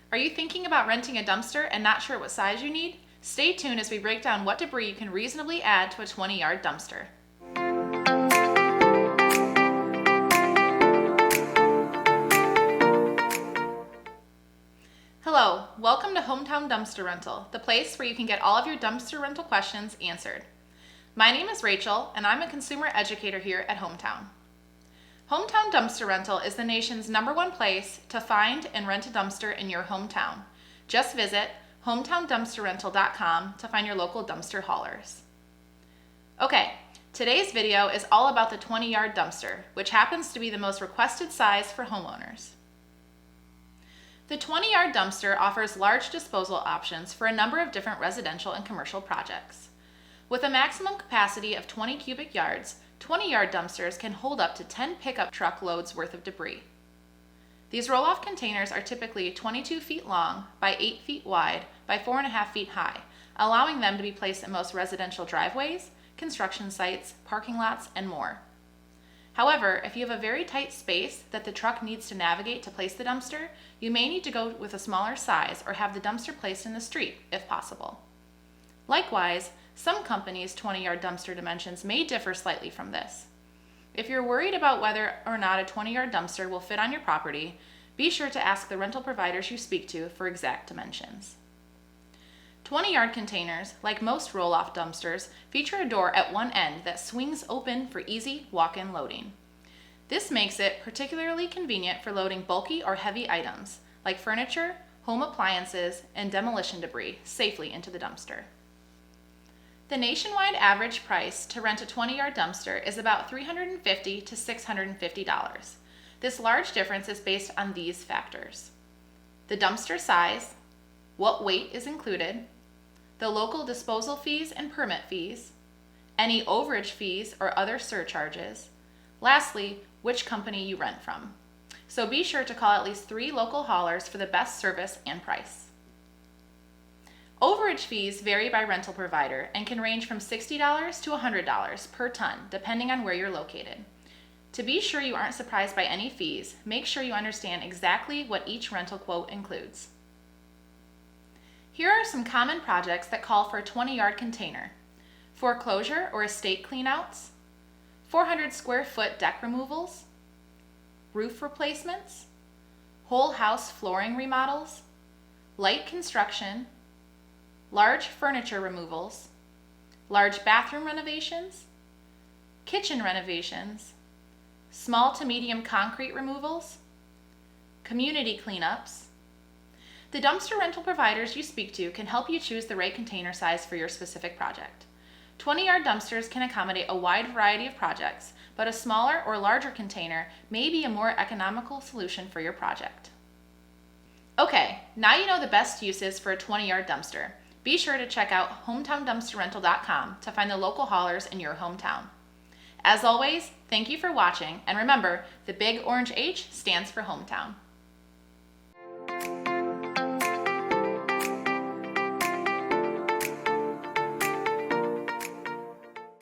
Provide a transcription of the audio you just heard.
Are you thinking about renting a dumpster and not sure what size you need? Stay tuned as we break down what debris you can reasonably add to a 20-yard dumpster. Hello, welcome to Hometown Dumpster Rental, the place where you can get all of your dumpster rental questions answered. My name is Rachel, and I'm a consumer educator here at Hometown. Hometown Dumpster Rental is the nation's #1 place to find and rent a dumpster in your hometown. Just visit hometowndumpsterrental.com to find your local dumpster haulers. Okay, today's video is all about the 20-yard dumpster, which happens to be the most requested size for homeowners. The 20-yard dumpster offers large disposal options for a number of different residential and commercial projects. With a maximum capacity of 20 cubic yards, 20-yard dumpsters can hold up to 10 pickup truck loads worth of debris. These roll-off containers are typically 22 feet long by 8 feet wide by 4.5 feet high, allowing them to be placed in most residential driveways, construction sites, parking lots, and more. However, if you have a very tight space that the truck needs to navigate to place the dumpster, you may need to go with a smaller size or have the dumpster placed in the street, if possible. Likewise, some companies' 20-yard dumpster dimensions may differ slightly from this. If you're worried about whether or not a 20-yard dumpster will fit on your property, be sure to ask the rental providers you speak to for exact dimensions. 20-yard containers, like most roll-off dumpsters, feature a door at one end that swings open for easy walk-in loading. This makes it particularly convenient for loading bulky or heavy items, like furniture, home appliances, and demolition debris, safely into the dumpster. The nationwide average price to rent a 20-yard dumpster is about $350 to $650. This large difference is based on these factors: the dumpster size, what weight is included, the local disposal fees and permit fees, any overage fees or other surcharges, lastly, which company you rent from. So be sure to call at least 3 local haulers for the best service and price. Overage fees vary by rental provider and can range from $60 to $100 per ton, depending on where you're located. To be sure you aren't surprised by any fees, make sure you understand exactly what each rental quote includes. Here are some common projects that call for a 20-yard container: foreclosure or estate cleanouts, 400 square foot deck removals, roof replacements, whole house flooring remodels, light construction, large furniture removals, large bathroom renovations, kitchen renovations, small to medium concrete removals, community cleanups. The dumpster rental providers you speak to can help you choose the right container size for your specific project. 20-yard dumpsters can accommodate a wide variety of projects, but a smaller or larger container may be a more economical solution for your project. Okay, now you know the best uses for a 20-yard dumpster. Be sure to check out hometowndumpsterrental.com to find the local haulers in your hometown. As always, thank you for watching, and remember, the big orange H stands for Hometown.